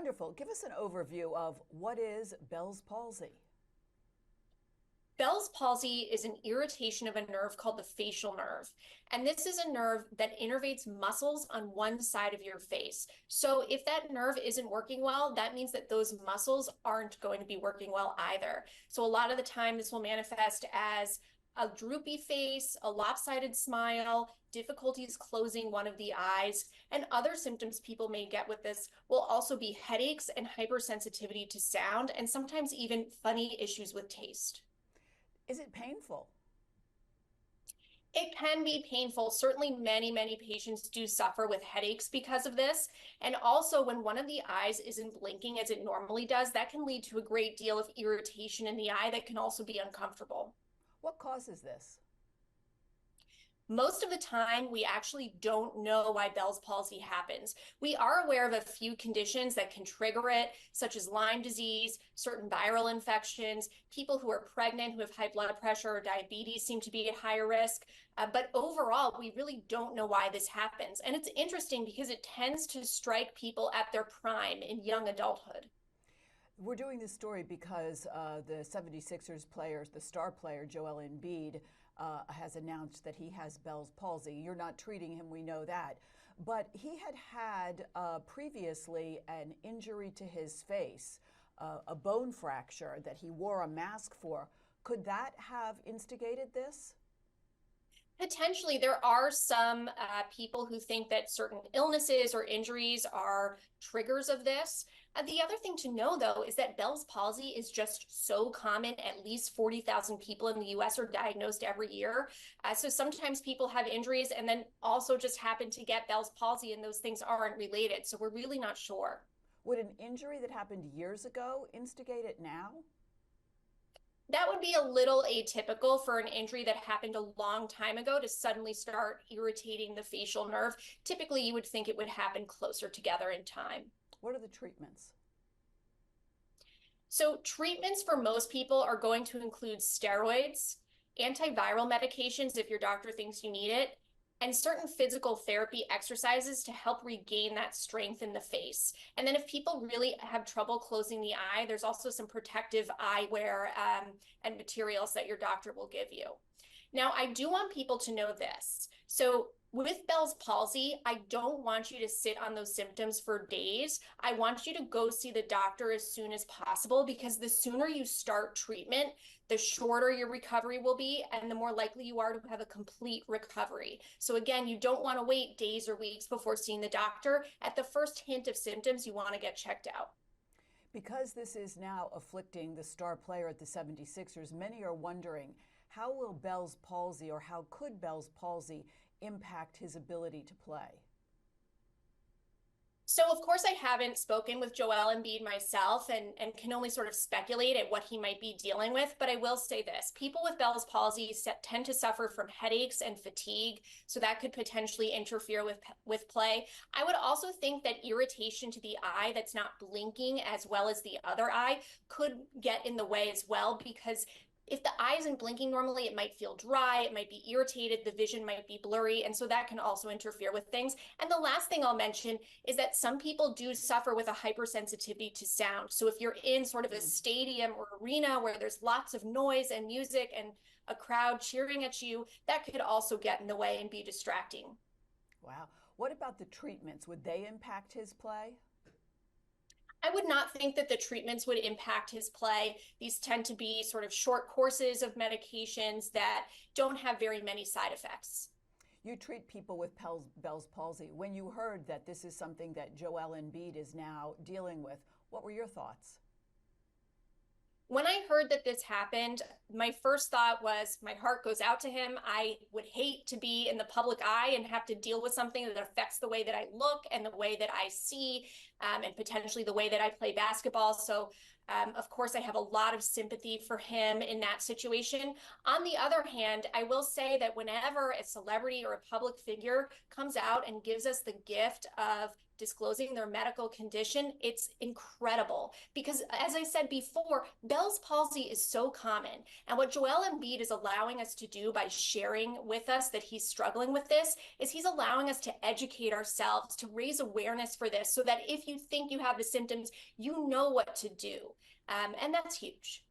Wonderful. Give us an overview of what is Bell's palsy. Bell's palsy is an irritation of a nerve called the facial nerve. And this is a nerve that innervates muscles on one side of your face. So if that nerve isn't working well, that means that those muscles aren't going to be working well either. So a lot of the time, this will manifest as a droopy face, a lopsided smile, difficulties closing one of the eyes, and other symptoms people may get with this will also be headaches and hypersensitivity to sound, and sometimes even funny issues with taste. Is it painful? It can be painful. Certainly, many patients do suffer with headaches because of this. And also, when one of the eyes isn't blinking as it normally does, that can lead to a great deal of irritation in the eye that can also be uncomfortable. What causes this? Most of the time, we actually don't know why Bell's palsy happens. We are aware of a few conditions that can trigger it, such as Lyme disease, certain viral infections. People who are pregnant, who have high blood pressure or diabetes seem to be at higher risk. But overall, we really don't know why this happens. And it's interesting because it tends to strike people at their prime in young adulthood. We're doing this story because the 76ers player, the star player, Joel Embiid, has announced that he has Bell's palsy. You're not treating him, we know that. But he had had previously an injury to his face, a bone fracture that he wore a mask for. Could that have instigated this? Potentially, there are some people who think that certain illnesses or injuries are triggers of this. The other thing to know, though, is that Bell's palsy is just so common. At least 40,000 people in the US are diagnosed every year. So sometimes people have injuries and then also just happen to get Bell's palsy, and those things aren't related. So we're really not sure. Would an injury that happened years ago instigate it now? That would be a little atypical for an injury that happened a long time ago to suddenly start irritating the facial nerve. Typically, you would think it would happen closer together in time. What are the treatments? So, treatments for most people are going to include steroids, antiviral medications if your doctor thinks you need it, and certain physical therapy exercises to help regain that strength in the face. And then if people really have trouble closing the eye, there's also some protective eyewear and materials that your doctor will give you. Now, I do want people to know this. So with Bell's palsy, I don't want you to sit on those symptoms for days. I want you to go see the doctor as soon as possible because the sooner you start treatment, the shorter your recovery will be and the more likely you are to have a complete recovery. So again, you don't want to wait days or weeks before seeing the doctor. At the first hint of symptoms, you want to get checked out. Because this is now afflicting the star player at the 76ers, many are wondering how will Bell's palsy or how could Bell's palsy impact his ability to play? So, of course, I haven't spoken with Joel Embiid myself and can only sort of speculate at what he might be dealing with. But I will say this, people with Bell's palsy tend to suffer from headaches and fatigue. So that could potentially interfere with play. I would also think that irritation to the eye that's not blinking as well as the other eye could get in the way as well because if the eye isn't blinking normally, it might feel dry, it might be irritated, the vision might be blurry, and so that can also interfere with things. And the last thing I'll mention is that some people do suffer with a hypersensitivity to sound. So if you're in sort of a stadium or arena where there's lots of noise and music and a crowd cheering at you, that could also get in the way and be distracting. Wow. What about the treatments? Would they impact his play? I would not think that the treatments would impact his play. These tend to be sort of short courses of medications that don't have very many side effects. You treat people with Bell's palsy. When you heard that this is something that Joel Embiid is now dealing with, what were your thoughts? When I heard that this happened, my first thought was my heart goes out to him. I would hate to be in the public eye and have to deal with something that affects the way that I look and the way that I see, and potentially the way that I play basketball. So, of course, I have a lot of sympathy for him in that situation. On the other hand, I will say that whenever a celebrity or a public figure comes out and gives us the gift of disclosing their medical condition, it's incredible. Because as I said before, Bell's palsy is so common. And what Joel Embiid is allowing us to do by sharing with us that he's struggling with this is he's allowing us to educate ourselves, to raise awareness for this, so that if you think you have the symptoms, you know what to do. And that's huge.